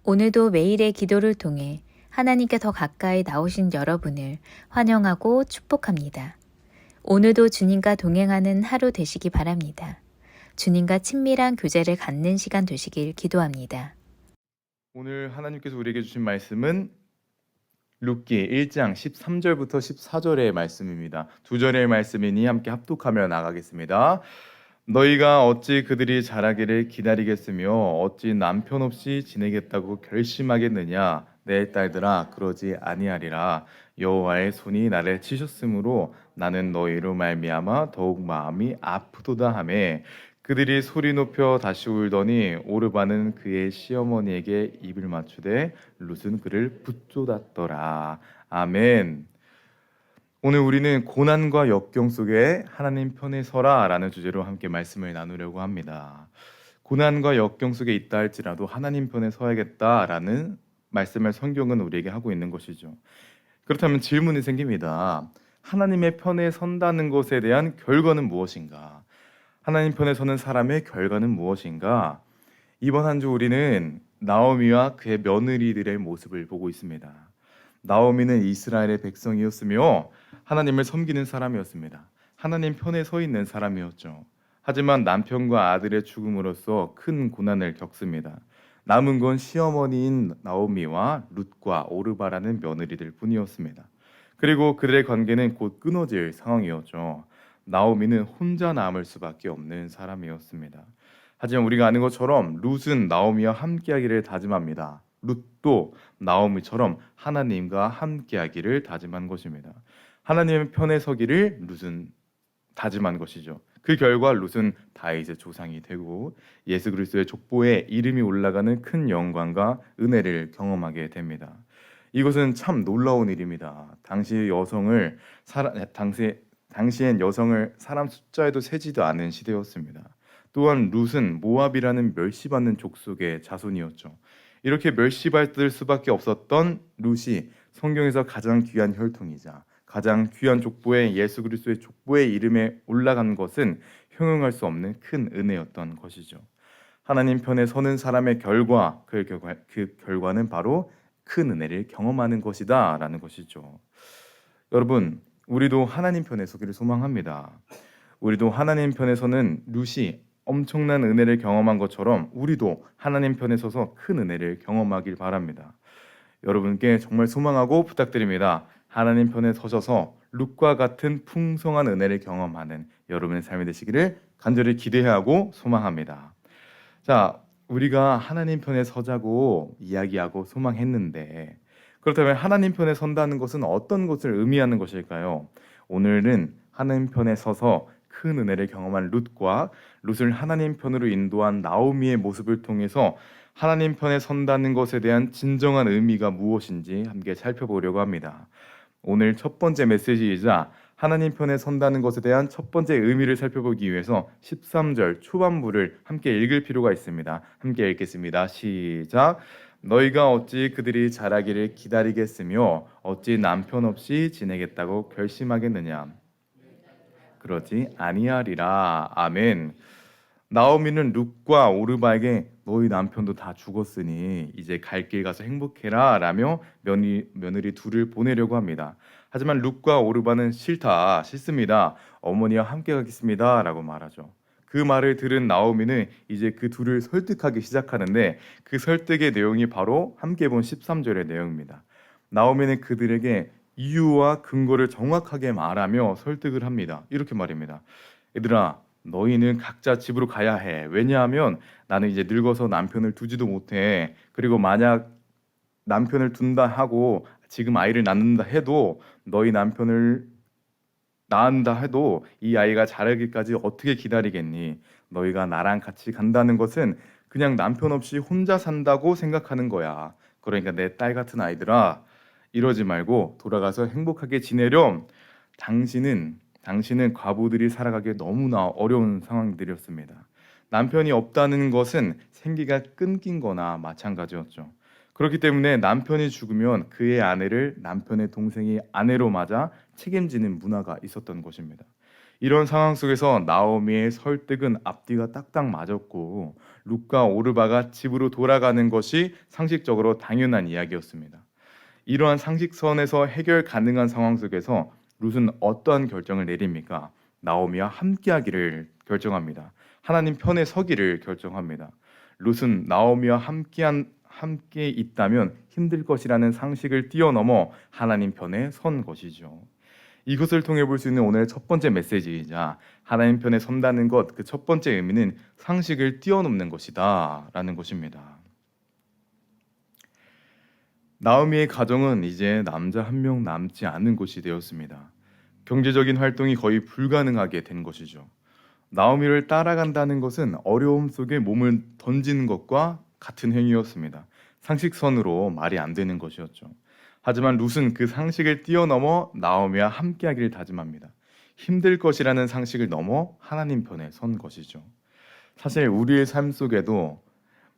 오늘도 매일의 기도를 통해 하나님께 더 가까이 나오신 여러분을 환영하고 축복합니다. 오늘도 주님과 동행하는 하루 되시기 바랍니다. 주님과 친밀한 교제를 갖는 시간 되시길 기도합니다. 오늘 하나님께서 우리에게 주신 말씀은 룻기 1장 13절부터 14절의 말씀입니다. 두 절의 말씀이니 함께 합독하며 나가겠습니다. 너희가 어찌 그들이 자라기를 기다리겠으며 어찌 남편 없이 지내겠다고 결심하겠느냐. 내 딸들아 그러지 아니하리라. 여호와의 손이 나를 치셨으므로 나는 너희로 말미암아 더욱 마음이 아프도다 하매 그들이 소리 높여 다시 울더니 오르바는 그의 시어머니에게 입을 맞추되 룻은 그를 붙잡았더라. 아멘. 오늘 우리는 고난과 역경 속에 하나님 편에 서라라는 주제로 함께 말씀을 나누려고 합니다. 고난과 역경 속에 있다 할지라도 하나님 편에 서야겠다라는 말씀을 성경은 우리에게 하고 있는 것이죠. 그렇다면 질문이 생깁니다. 하나님의 편에 선다는 것에 대한 결과는 무엇인가? 하나님 편에 서는 사람의 결과는 무엇인가? 이번 한 주 우리는 나오미와 그의 며느리들의 모습을 보고 있습니다. 나오미는 이스라엘의 백성이었으며 하나님을 섬기는 사람이었습니다. 하나님 편에 서 있는 사람이었죠. 하지만 남편과 아들의 죽음으로써 큰 고난을 겪습니다. 남은 건 시어머니인 나오미와 룻과 오르바라는 며느리들 뿐이었습니다. 그리고 그들의 관계는 곧 끊어질 상황이었죠. 나오미는 혼자 남을 수밖에 없는 사람이었습니다. 하지만 우리가 아는 것처럼 룻은 나오미와 함께하기를 다짐합니다. 룻도 나오미처럼 하나님과 함께하기를 다짐한 것입니다. 하나님의 편에 서기를 룻은 다짐한 것이죠. 그 결과 룻은 다윗의 조상이 되고 예수 그리스도의 족보에 이름이 올라가는 큰 영광과 은혜를 경험하게 됩니다. 이것은 참 놀라운 일입니다. 당시엔 여성을 사람 숫자에도 세지도 않은 시대였습니다. 또한 룻은 모압이라는 멸시받는 족속의 자손이었죠. 이렇게 멸시받을 수밖에 없었던 룻이 성경에서 가장 귀한 혈통이자 가장 귀한 족보에 예수 그리스도의 족보의 이름에 올라간 것은 형용할 수 없는 큰 은혜였던 것이죠. 하나님 편에 서는 사람의 결과, 그 결과는 바로 큰 은혜를 경험하는 것이다라는 것이죠. 여러분, 우리도 하나님 편에 서기를 소망합니다. 우리도 하나님 편에 서는 룻이 엄청난 은혜를 경험한 것처럼 우리도 하나님 편에 서서 큰 은혜를 경험하길 바랍니다. 여러분께 정말 소망하고 부탁드립니다. 하나님 편에 서셔서 룻과 같은 풍성한 은혜를 경험하는 여러분의 삶이 되시기를 간절히 기대하고 소망합니다. 자, 우리가 하나님 편에 서자고 이야기하고 소망했는데 그렇다면 하나님 편에 선다는 것은 어떤 것을 의미하는 것일까요? 오늘은 하나님 편에 서서 큰 은혜를 경험한 룻과 룻을 하나님 편으로 인도한 나오미의 모습을 통해서 하나님 편에 선다는 것에 대한 진정한 의미가 무엇인지 함께 살펴보려고 합니다. 오늘 첫 번째 메시지이자 하나님 편에 선다는 것에 대한 첫 번째 의미를 살펴보기 위해서 13절 초반부를 함께 읽을 필요가 있습니다. 함께 읽겠습니다. 시작. 너희가 어찌 그들이 자라기를 기다리겠으며 어찌 남편 없이 지내겠다고 결심하겠느냐. 그러지 아니하리라. 아멘. 나오미는 룻과 오르바에게 너희 남편도 다 죽었으니 이제 갈 길 가서 행복해라 라며 며느리 둘을 보내려고 합니다. 하지만 룻과 오르바는 싫습니다. 어머니와 함께 가겠습니다 라고 말하죠. 그 말을 들은 나오미는 이제 그 둘을 설득하기 시작하는데 그 설득의 내용이 바로 함께 본 13절의 내용입니다. 나오미는 그들에게 이유와 근거를 정확하게 말하며 설득을 합니다. 이렇게 말입니다. 얘들아, 너희는 각자 집으로 가야 해. 왜냐하면 나는 이제 늙어서 남편을 두지도 못해. 그리고 만약 남편을 둔다 하고 지금 아이를 낳는다 해도 너희 남편을 낳는다 해도 이 아이가 자라기까지 어떻게 기다리겠니? 너희가 나랑 같이 간다는 것은 그냥 남편 없이 혼자 산다고 생각하는 거야. 그러니까 내 딸 같은 아이들아, 이러지 말고 돌아가서 행복하게 지내렴. 당신은 과부들이 살아가기에 너무나 어려운 상황들이었습니다. 남편이 없다는 것은 생기가 끊긴 거나 마찬가지였죠. 그렇기 때문에 남편이 죽으면 그의 아내를 남편의 동생이 아내로 맞아 책임지는 문화가 있었던 것입니다. 이런 상황 속에서 나오미의 설득은 앞뒤가 딱딱 맞았고 룻과 오르바가 집으로 돌아가는 것이 상식적으로 당연한 이야기였습니다. 이러한 상식선에서 해결 가능한 상황 속에서 룻은 어떠한 결정을 내립니까? 나오미와 함께하기를 결정합니다. 하나님 편에 서기를 결정합니다. 룻은 나오미와 함께 있다면 힘들 것이라는 상식을 뛰어넘어 하나님 편에 선 것이죠. 이것을 통해 볼 수 있는 오늘의 첫 번째 메시지이자 하나님 편에 선다는 것, 그 첫 번째 의미는 상식을 뛰어넘는 것이다 라는 것입니다. 나오미의 가정은 이제 남자 한 명 남지 않은 곳이 되었습니다. 경제적인 활동이 거의 불가능하게 된 것이죠. 나오미를 따라간다는 것은 어려움 속에 몸을 던지는 것과 같은 행위였습니다. 상식선으로 말이 안 되는 것이었죠. 하지만 룻은 그 상식을 뛰어넘어 나오미와 함께하기를 다짐합니다. 힘들 것이라는 상식을 넘어 하나님 편에 선 것이죠. 사실 우리의 삶 속에도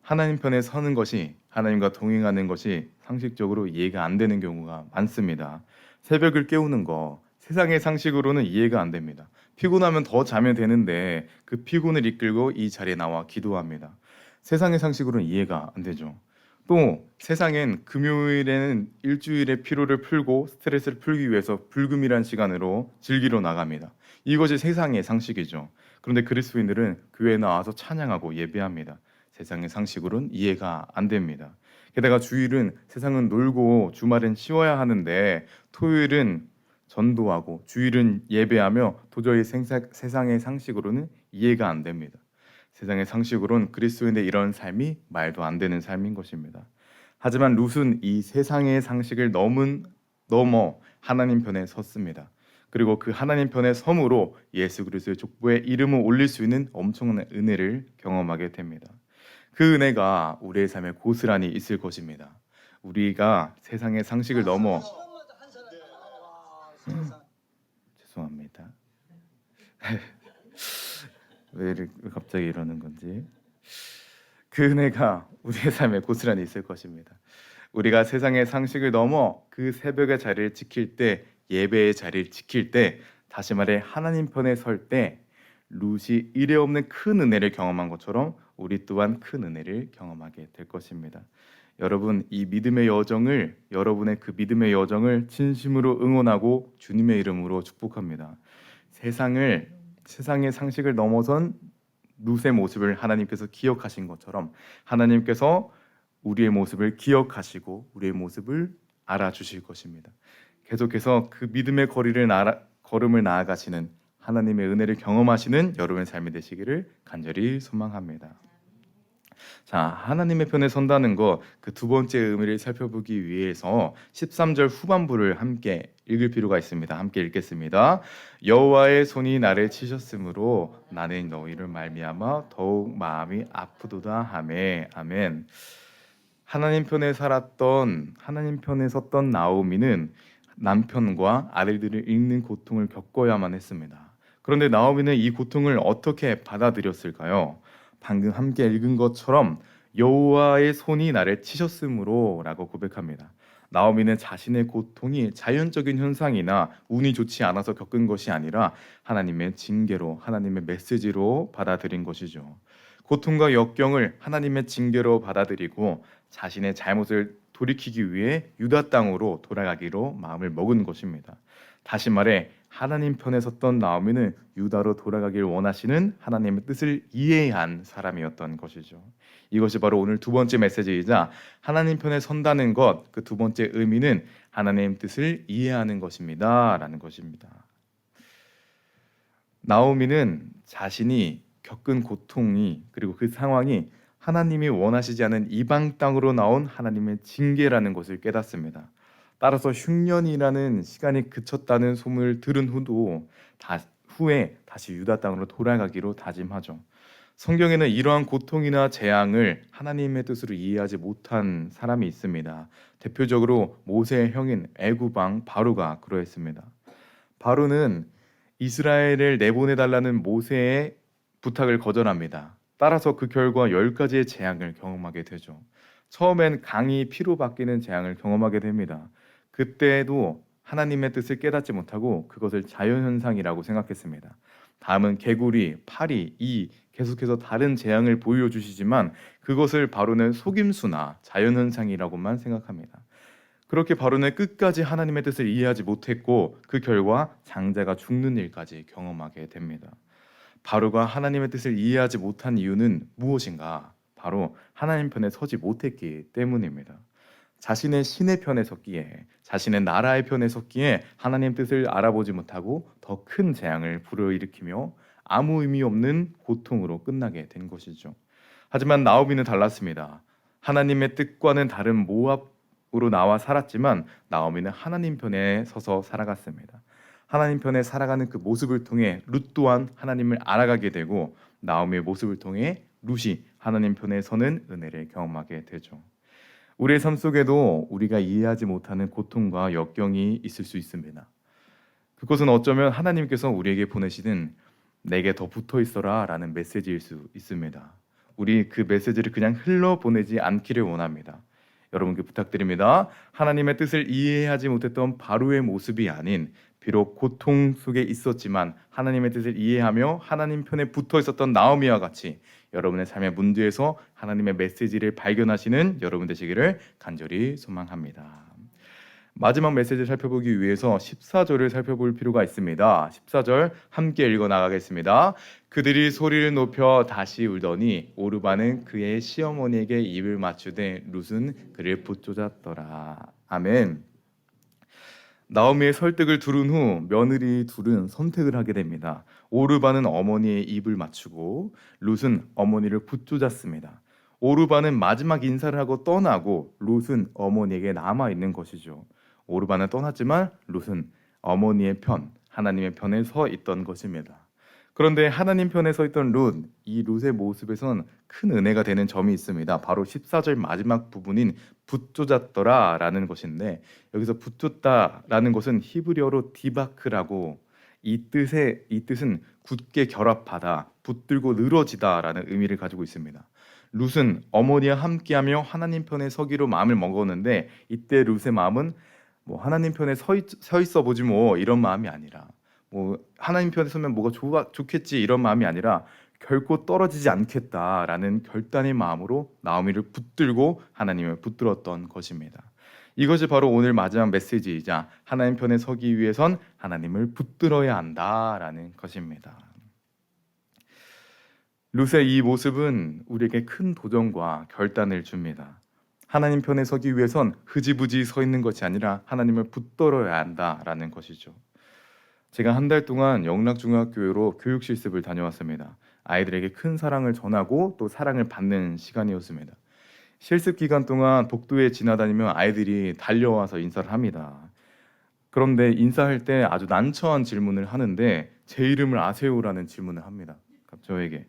하나님 편에 서는 것이, 하나님과 동행하는 것이 상식적으로 이해가 안 되는 경우가 많습니다. 새벽을 깨우는 거 세상의 상식으로는 이해가 안 됩니다. 피곤하면 더 자면 되는데 그 피곤을 이끌고 이 자리에 나와 기도합니다. 세상의 상식으로는 이해가 안 되죠. 또 세상엔 금요일에는 일주일의 피로를 풀고 스트레스를 풀기 위해서 불금이란 시간으로 즐기러 나갑니다. 이것이 세상의 상식이죠. 그런데 그리스도인들은 교회에 나와서 찬양하고 예배합니다. 세상의 상식으로는 이해가 안 됩니다. 게다가 주일은 세상은 놀고 주말은 쉬어야 하는데 토요일은 전도하고 주일은 예배하며 도저히 세상의 상식으로는 이해가 안 됩니다. 세상의 상식으로는 그리스도인의 이런 삶이 말도 안 되는 삶인 것입니다. 하지만 룻은 이 세상의 상식을 넘어 하나님 편에 섰습니다. 그리고 그 하나님 편에 섬으로 예수 그리스도의 족보에 이름을 올릴 수 있는 엄청난 은혜를 경험하게 됩니다. 그 은혜가 우리의 삶에 고스란히 있을 것입니다. 우리가 세상의 상식을 넘어 죄송합니다. 왜 갑자기 이러는 건지. 그 은혜가 우리의 삶에 고스란히 있을 것입니다. 우리가 세상의 상식을 넘어 그 새벽의 자리를 지킬 때, 예배의 자리를 지킬 때, 다시 말해 하나님 편에 설 때 룻이 이례 없는 큰 은혜를 경험한 것처럼 우리 또한 큰 은혜를 경험하게 될 것입니다. 여러분, 이 믿음의 여정을, 여러분의 그 믿음의 여정을 진심으로 응원하고 주님의 이름으로 축복합니다. 세상의 상식을 넘어선 룻의 모습을 하나님께서 기억하신 것처럼 하나님께서 우리의 모습을 기억하시고 우리의 모습을 알아주실 것입니다. 계속해서 그 믿음의 걸음을 나아가시는 하나님의 은혜를 경험하시는 여러분의 삶이 되시기를 간절히 소망합니다. 자, 하나님의 편에 선다는 것, 그 두 번째 의미를 살펴보기 위해서 13절 후반부를 함께 읽을 필요가 있습니다. 함께 읽겠습니다. 여호와의 손이 나를 치셨으므로 나는 너희를 말미암아 더욱 마음이 아프도다 하매. 아멘. 하나님 편에 섰던 나오미는 남편과 아들들을 잃는 고통을 겪어야만 했습니다. 그런데 나오미는 이 고통을 어떻게 받아들였을까요? 방금 함께 읽은 것처럼 여호와의 손이 나를 치셨으므로 라고 고백합니다. 나오미는 자신의 고통이 자연적인 현상이나 운이 좋지 않아서 겪은 것이 아니라 하나님의 징계로, 하나님의 메시지로 받아들인 것이죠. 고통과 역경을 하나님의 징계로 받아들이고 자신의 잘못을 돌이키기 위해 유다 땅으로 돌아가기로 마음을 먹은 것입니다. 다시 말해 하나님 편에 섰던 나오미는 유다로 돌아가길 원하시는 하나님의 뜻을 이해한 사람이었던 것이죠. 이것이 바로 오늘 두 번째 메시지이자 하나님 편에 선다는 것, 그 두 번째 의미는 하나님의 뜻을 이해하는 것입니다 라는 것입니다. 나오미는 자신이 겪은 고통이, 그리고 그 상황이 하나님이 원하시지 않은 이방 땅으로 나온 하나님의 징계라는 것을 깨닫습니다. 따라서 흉년이라는 시간이 그쳤다는 소문을 들은 후에 다시 유다 땅으로 돌아가기로 다짐하죠. 성경에는 이러한 고통이나 재앙을 하나님의 뜻으로 이해하지 못한 사람이 있습니다. 대표적으로 모세의 형인 애굽 왕 바로가 그러했습니다. 바로는 이스라엘을 내보내달라는 모세의 부탁을 거절합니다. 따라서 그 결과 10가지의 재앙을 경험하게 되죠. 처음엔 강이 피로 바뀌는 재앙을 경험하게 됩니다. 그때도 하나님의 뜻을 깨닫지 못하고 그것을 자연현상이라고 생각했습니다. 다음은 개구리, 파리, 이 계속해서 다른 재앙을 보여주시지만 그것을 바로는 속임수나 자연현상이라고만 생각합니다. 그렇게 바로는 끝까지 하나님의 뜻을 이해하지 못했고 그 결과 장자가 죽는 일까지 경험하게 됩니다. 바로가 하나님의 뜻을 이해하지 못한 이유는 무엇인가? 바로 하나님 편에 서지 못했기 때문입니다. 자신의 신의 편에 섰기에, 자신의 나라의 편에 섰기에 하나님 뜻을 알아보지 못하고 더 큰 재앙을 불어일으키며 아무 의미 없는 고통으로 끝나게 된 것이죠. 하지만 나오미는 달랐습니다. 하나님의 뜻과는 다른 모압으로 나와 살았지만 나오미는 하나님 편에 서서 살아갔습니다. 하나님 편에 살아가는 그 모습을 통해 룻 또한 하나님을 알아가게 되고 나오미의 모습을 통해 룻이 하나님 편에 서는 은혜를 경험하게 되죠. 우리의 삶 속에도 우리가 이해하지 못하는 고통과 역경이 있을 수 있습니다. 그것은 어쩌면 하나님께서 우리에게 보내시는 내게 더 붙어 있어라 라는 메시지일 수 있습니다. 우리 그 메시지를 그냥 흘러보내지 않기를 원합니다. 여러분께 부탁드립니다. 하나님의 뜻을 이해하지 못했던 바로의 모습이 아닌 비록 고통 속에 있었지만 하나님의 뜻을 이해하며 하나님 편에 붙어 있었던 나오미와 같이 여러분의 삶의 문제에서 하나님의 메시지를 발견하시는 여러분 되시기를 간절히 소망합니다. 마지막 메시지를 살펴보기 위해서 14절을 살펴볼 필요가 있습니다. 14절 함께 읽어 나가겠습니다. 그들이 소리를 높여 다시 울더니 오르바는 그의 시어머니에게 입을 맞추되 룻은 그를 붙쫓았더라. 아멘. 나오미의 설득을 들은 후 며느리 둘은 선택을 하게 됩니다. 오르바는 어머니의 입을 맞추고 룻은 어머니를 붙쫓았습니다. 오르바는 마지막 인사를 하고 떠나고 룻은 어머니에게 남아 있는 것이죠. 오르바는 떠났지만 룻은 어머니의 편, 하나님의 편에 서 있던 것입니다. 그런데 하나님 편에 서 있던 룻, 이 룻의 모습에선 큰 은혜가 되는 점이 있습니다. 바로 14절 마지막 부분인 붙쫓았더라 라는 것인데 여기서 붙쫓다라는 것은 히브리어로 디바크라고 이 뜻은 굳게 결합하다, 붙들고 늘어지다라는 의미를 가지고 있습니다. 룻은 어머니와 함께하며 하나님 편에 서기로 마음을 먹었는데 이때 룻의 마음은 뭐 하나님 편에 서 있어 보지 뭐 이런 마음이 아니라 뭐 하나님 편에 서면 뭐가 좋겠지 이런 마음이 아니라 결코 떨어지지 않겠다라는 결단의 마음으로 나오미를 붙들고 하나님을 붙들었던 것입니다. 이것이 바로 오늘 마지막 메시지이자 하나님 편에 서기 위해선 하나님을 붙들어야 한다라는 것입니다. 룻의 이 모습은 우리에게 큰 도전과 결단을 줍니다. 하나님 편에 서기 위해선 흐지부지 서 있는 것이 아니라 하나님을 붙들어야 한다라는 것이죠. 제가 한 달 동안 영락중학교로 교육 실습을 다녀왔습니다. 아이들에게 큰 사랑을 전하고 또 사랑을 받는 시간이었습니다. 실습 기간 동안 복도에 지나다니면 아이들이 달려와서 인사를 합니다. 그런데 인사할 때 아주 난처한 질문을 하는데 제 이름을 아세요라는 질문을 합니다. 저에게.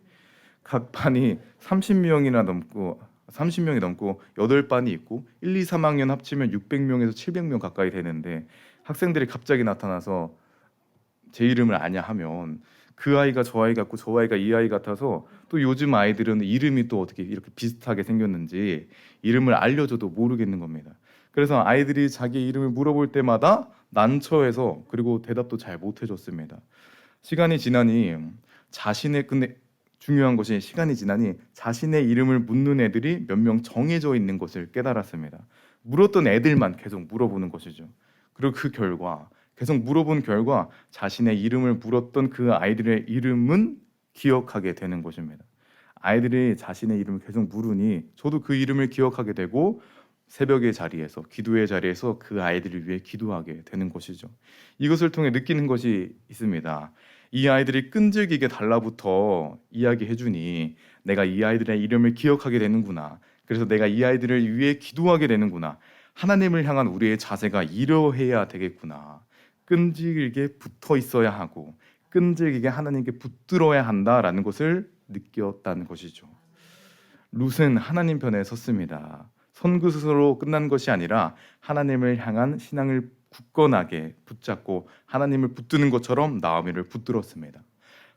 각 반이 30명이 넘고 8반이 있고 1, 2, 3학년 합치면 600명에서 700명 가까이 되는데 학생들이 갑자기 나타나서 제 이름을 아냐 하면 그 아이가 저 아이 같고 저 아이가 이 아이 같아서 또 요즘 아이들은 이름이 또 어떻게 이렇게 비슷하게 생겼는지 이름을 알려줘도 모르겠는 겁니다. 그래서 아이들이 자기 이름을 물어볼 때마다 난처해서 그리고 대답도 잘 못 해줬습니다. 시간이 지나니 근데 중요한 것이 시간이 지나니 자신의 이름을 묻는 애들이 몇 명 정해져 있는 것을 깨달았습니다. 물었던 애들만 계속 물어보는 것이죠. 그리고 그 결과 계속 물어본 결과 자신의 이름을 물었던 그 아이들의 이름은 기억하게 되는 것입니다. 아이들이 자신의 이름을 계속 물으니 저도 그 이름을 기억하게 되고 새벽의 자리에서 기도의 자리에서 그 아이들을 위해 기도하게 되는 것이죠. 이것을 통해 느끼는 것이 있습니다. 이 아이들이 끈질기게 달라붙어 이야기해주니 내가 이 아이들의 이름을 기억하게 되는구나. 그래서 내가 이 아이들을 위해 기도하게 되는구나. 하나님을 향한 우리의 자세가 이러해야 되겠구나. 끈질기게 붙어 있어야 하고 끈질기게 하나님께 붙들어야 한다라는 것을 느꼈다는 것이죠. 룻은 하나님 편에 섰습니다. 선긋으로 끝난 것이 아니라 하나님을 향한 신앙을 굳건하게 붙잡고 하나님을 붙드는 것처럼 나오미를 붙들었습니다.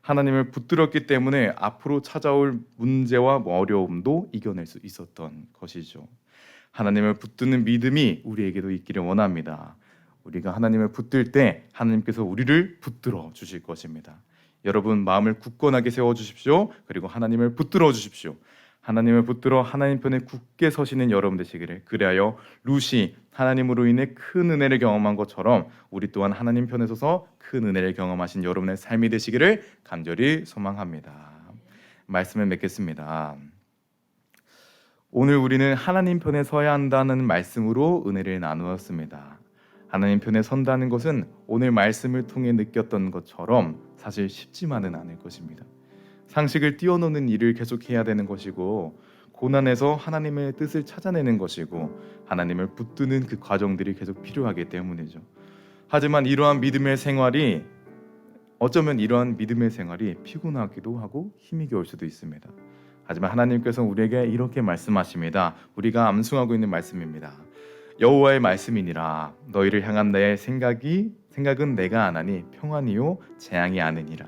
하나님을 붙들었기 때문에 앞으로 찾아올 문제와 어려움도 이겨낼 수 있었던 것이죠. 하나님을 붙드는 믿음이 우리에게도 있기를 원합니다. 우리가 하나님을 붙들 때 하나님께서 우리를 붙들어 주실 것입니다. 여러분 마음을 굳건하게 세워 주십시오. 그리고 하나님을 붙들어 주십시오. 하나님을 붙들어 하나님 편에 굳게 서시는 여러분 되시기를. 그리하여 룻이 하나님으로 인해 큰 은혜를 경험한 것처럼 우리 또한 하나님 편에 서서 큰 은혜를 경험하신 여러분의 삶이 되시기를 간절히 소망합니다. 말씀을 맺겠습니다. 오늘 우리는 하나님 편에 서야 한다는 말씀으로 은혜를 나누었습니다. 하나님 편에 선다는 것은 오늘 말씀을 통해 느꼈던 것처럼 사실 쉽지만은 않을 것입니다. 상식을 뛰어넘는 일을 계속해야 되는 것이고 고난에서 하나님의 뜻을 찾아내는 것이고 하나님을 붙드는 그 과정들이 계속 필요하기 때문이죠. 하지만 이러한 믿음의 생활이 어쩌면 이러한 믿음의 생활이 피곤하기도 하고 힘이 겨울 수도 있습니다. 하지만 하나님께서 우리에게 이렇게 말씀하십니다. 우리가 암송하고 있는 말씀입니다. 여호와의 말씀이니라. 너희를 향한 나의 생각은 내가 아나니 평안이요 재앙이 아니니라.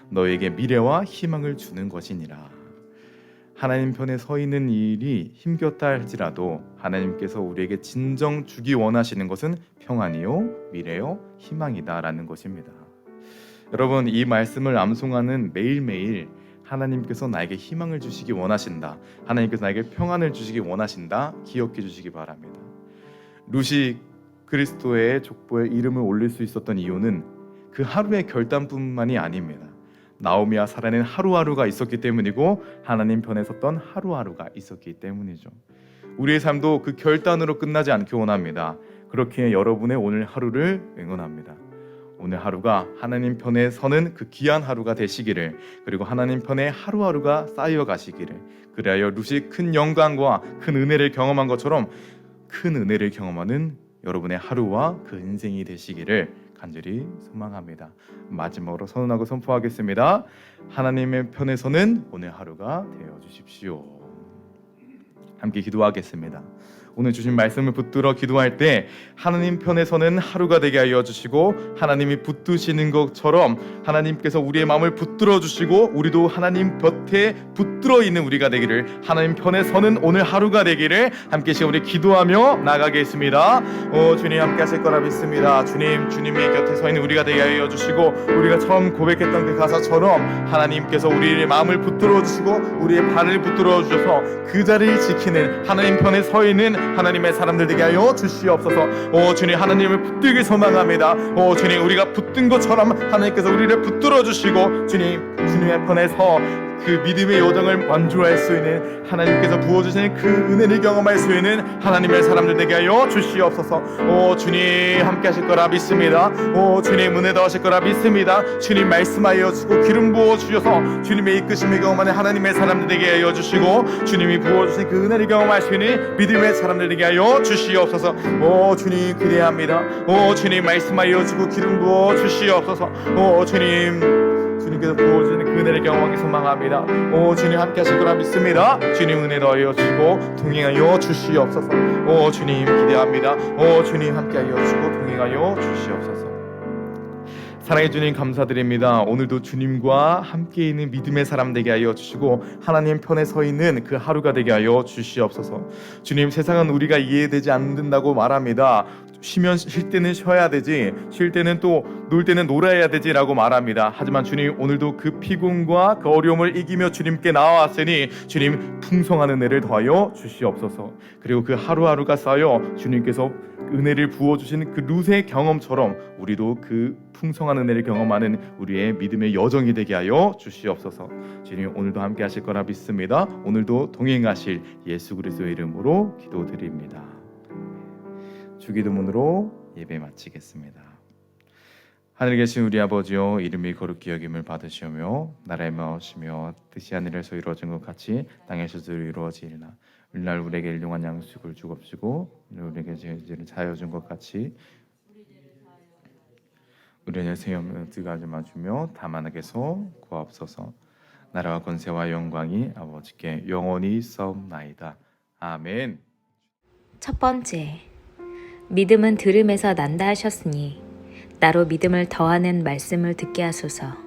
너에게 미래와 희망을 주는 것이니라. 하나님 편에 서 있는 일이 힘겹다 할지라도 하나님께서 우리에게 진정 주기 원하시는 것은 평안이요 미래요 희망이다라는 것입니다. 여러분 이 말씀을 암송하는 매일매일 하나님께서 나에게 희망을 주시기 원하신다. 하나님께서 나에게 평안을 주시기 원하신다. 기억해 주시기 바랍니다. 룻이 그리스도의 족보에 이름을 올릴 수 있었던 이유는 그 하루의 결단뿐만이 아닙니다. 나오미와 사라는 하루하루가 있었기 때문이고 하나님 편에 섰던 하루하루가 있었기 때문이죠. 우리의 삶도 그 결단으로 끝나지 않기 원합니다. 그렇게 여러분의 오늘 하루를 응원합니다. 오늘 하루가 하나님 편에 서는 그 귀한 하루가 되시기를, 그리고 하나님 편에 하루하루가 쌓여 가시기를, 그리하여 룻이 큰 영광과 큰 은혜를 경험한 것처럼 큰 은혜를 경험하는 여러분의 하루와 그 인생이 되시기를 간절히 소망합니다. 마지막으로 선언하고 선포하겠습니다. 하나님의 편에 서는 오늘 하루가 되어 주십시오. 함께 기도하겠습니다. 오늘 주신 말씀을 붙들어 기도할 때 하나님 편에 서는 하루가 되게 하여 주시고, 하나님이 붙드시는 것처럼 하나님께서 우리의 마음을 붙들어 주시고 우리도 하나님 곁에 붙들어 있는 우리가 되기를, 하나님 편에 서는 오늘 하루가 되기를 함께 우리 기도하며 나가겠습니다. 주님 함께 하실 거라 믿습니다. 주님의 곁에 서 있는 우리가 되게 하여 주시고, 우리가 처음 고백했던 그 가사처럼 하나님께서 우리의 마음을 붙들어 주시고 우리의 발을 붙들어 주셔서 그 자리를 지키는 하나님 편에 서 있는 하나님의 사람들 되게 하여 주시옵소서. 주님 하나님을 붙들기 소망합니다. 주님 우리가 붙든 것처럼 하나님께서 우리를 붙들어 주시고 주님의 편에서 그 믿음의 여정을 완주할 수 있는, 하나님께서 부어주시는 그 은혜를 경험할 수 있는 하나님의 사람들 되게 하여 주시옵소서. 주님 함께 하실 거라 믿습니다. 주님 은혜 더하실 거라 믿습니다. 주님 말씀하여 주시고 기름 부어 주셔서 주님의 이끄심을 경험하는 하나님의 사람들 되게 하여 주시고, 주님이 부어주신 그 은혜를 경험할 수 있는 믿음의 사람들 되게 하여 주시옵소서. 주님 기대합니다. 주님 말씀하여 주고 기름 부어 주시옵소서. 주님께서 부어주시는 그 은혜를 경험하기 소망합니다. 주님 함께 하실 거라 믿습니다. 주님 은혜 더하여 주시고 동행하여 주시옵소서. 주님 기대합니다. 주님 함께 하여 주시고 동행하여 주시옵소서. 사랑해 주님 감사드립니다. 오늘도 주님과 함께 있는 믿음의 사람 되게 하여 주시고 하나님 편에 서 있는 그 하루가 되게 하여 주시옵소서. 주님 세상은 우리가 이해되지 않는다고 말합니다. 쉴 때는 쉬어야 되지, 쉴 때는 또 놀 때는 놀아야 되지라고 말합니다. 하지만 주님 오늘도 그 피곤과 그 어려움을 이기며 주님께 나와왔으니 주님 풍성한 은혜를 더하여 주시옵소서. 그리고 그 하루하루가 쌓여 주님께서 은혜를 부어주시는 그 룻의 경험처럼 우리도 그 풍성한 은혜를 경험하는 우리의 믿음의 여정이 되게 하여 주시옵소서. 주님 오늘도 함께 하실 거라 믿습니다. 오늘도 동행하실 예수 그리스도의 이름으로 기도드립니다. 주기도문으로 예배 마치겠습니다. 하늘에 계신 우리 아버지여, 이름이 거룩히 여김을 받으시오며 나라의 마으시며 뜻이 하늘에서 이루어진 것 같이 땅에서도 이루어지리라. 오늘날 우리에게 일용할 양식을 주옵시고 우리에게 죄를 사하여 준 것 같이 우리의 죄를 들어가지 마시며 다만에게서 구하옵소서. 나라와 권세와 영광이 아버지께 영원히 있사옵나이다. 아멘. 첫 번째, 믿음은 들음에서 난다 하셨으니 나로 믿음을 더하는 말씀을 듣게 하소서.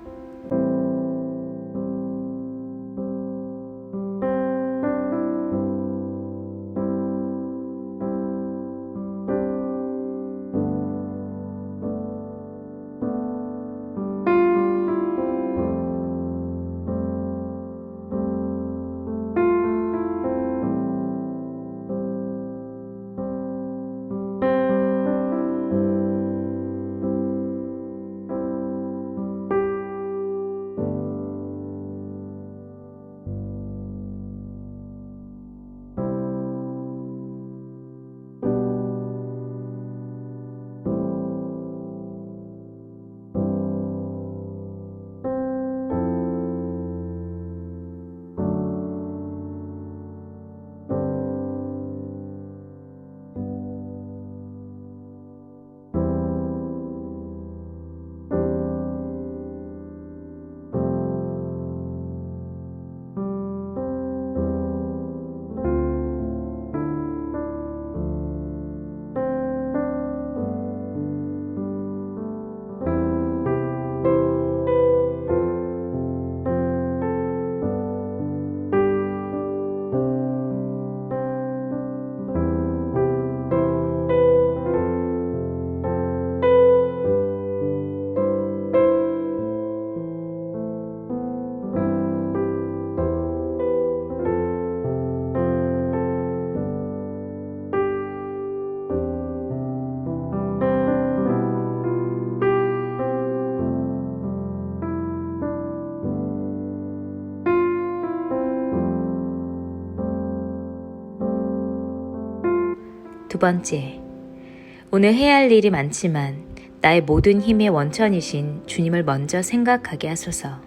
두 번째, 오늘 해야 할 일이 많지만 나의 모든 힘의 원천이신 주님을 먼저 생각하게 하소서.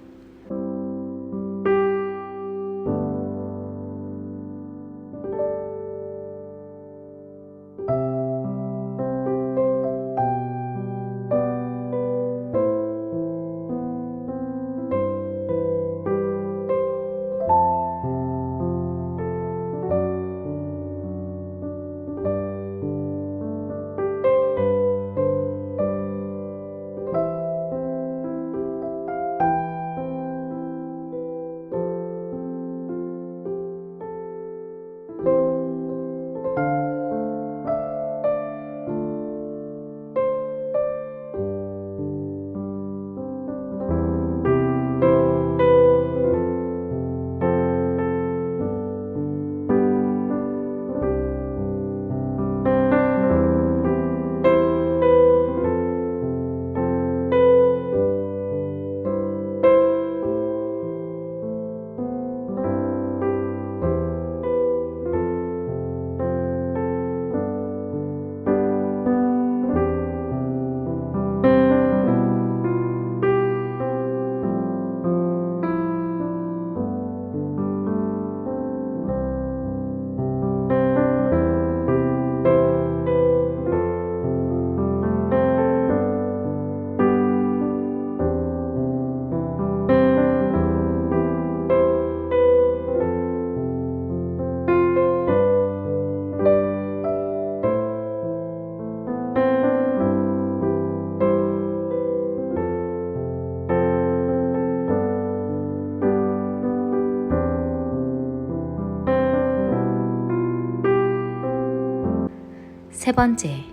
세 번째,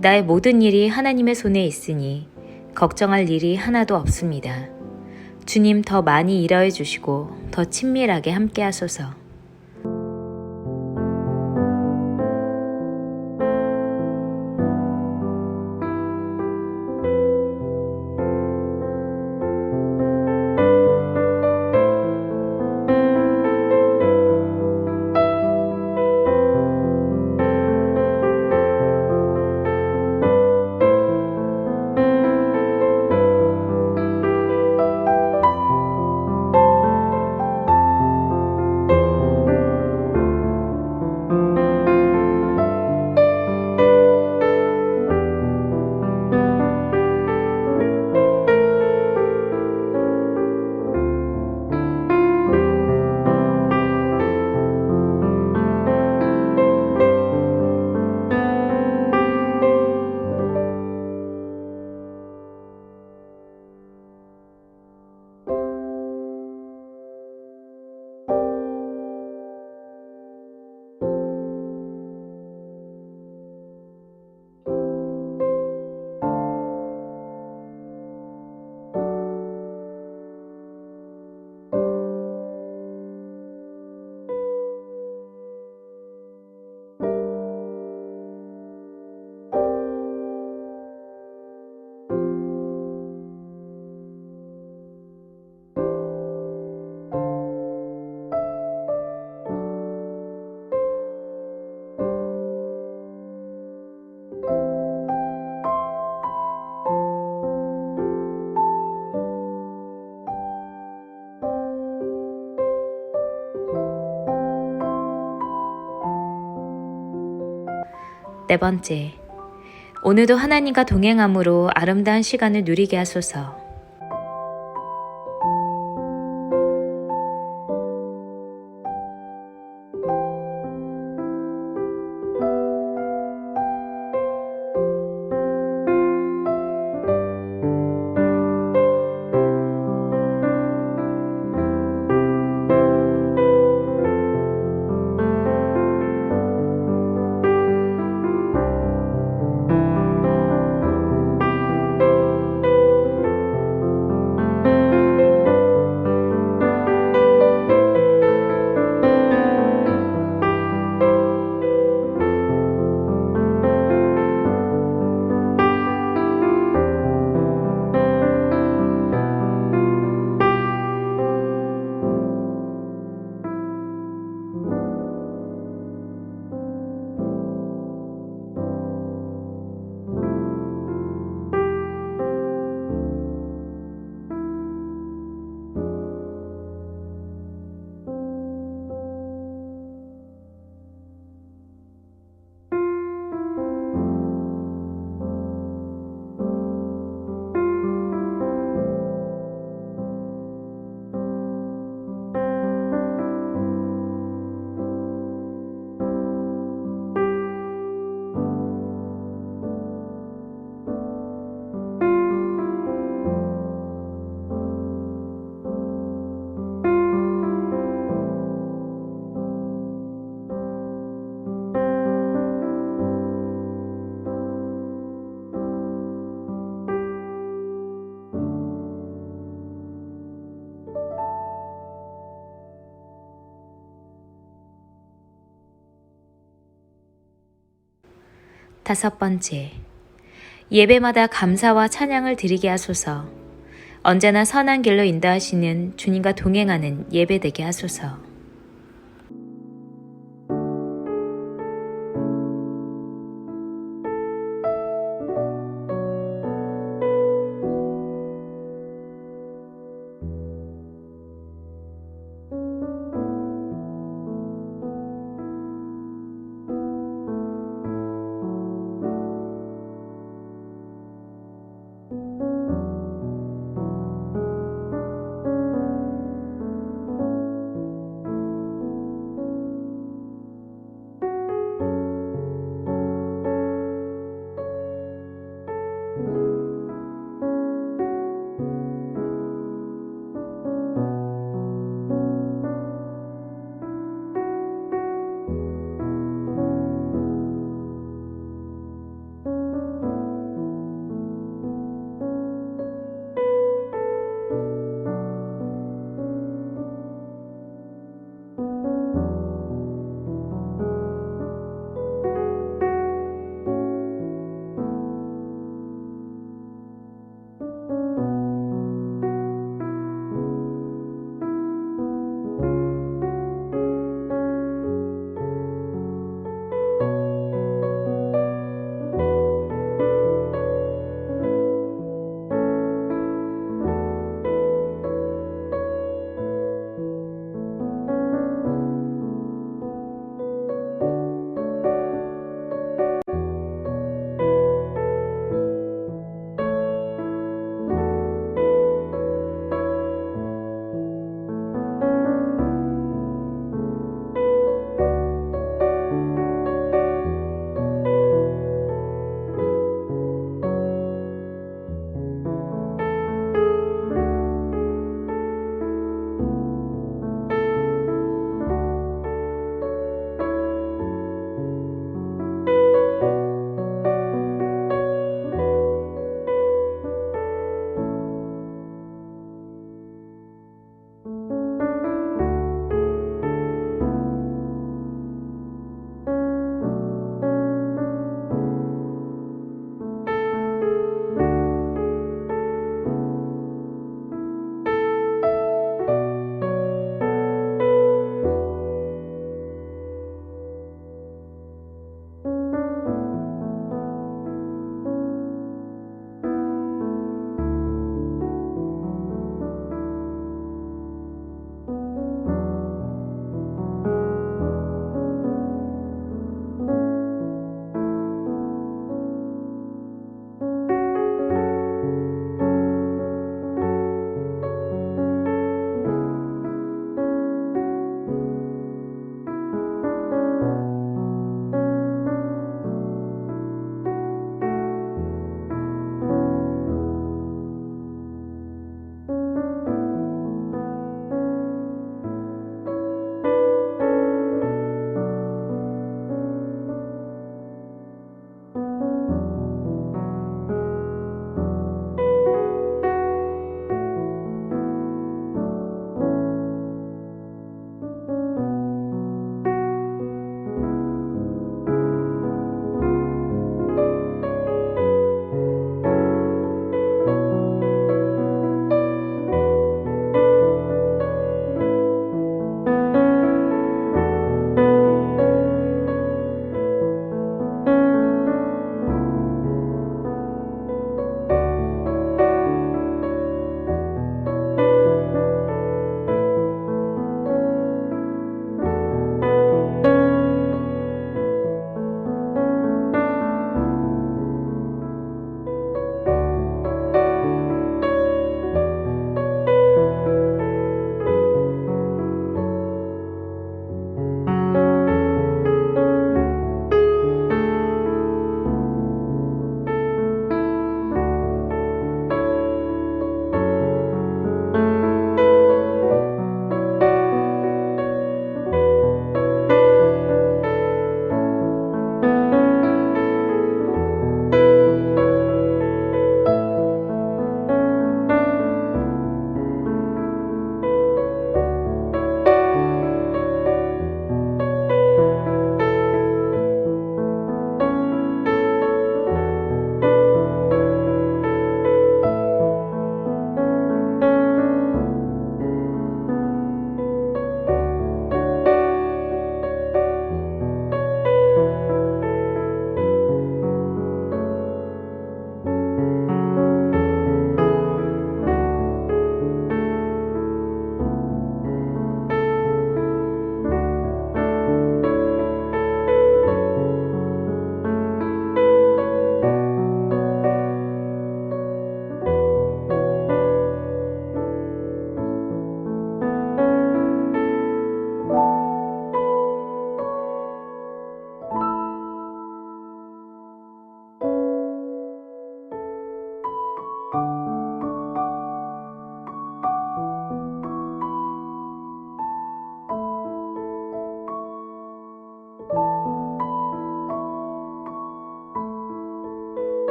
나의 모든 일이 하나님의 손에 있으니 걱정할 일이 하나도 없습니다. 주님 더 많이 일하여 주시고 더 친밀하게 함께 하소서. 네 번째, 오늘도 하나님과 동행함으로 아름다운 시간을 누리게 하소서. 5번째, 예배마다 감사와 찬양을 드리게 하소서. 언제나 선한 길로 인도하시는 주님과 동행하는 예배 되게 하소서.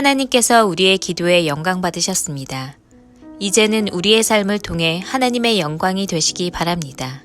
하나님께서 우리의 기도에 영광 받으셨습니다. 이제는 우리의 삶을 통해 하나님의 영광이 되시기 바랍니다.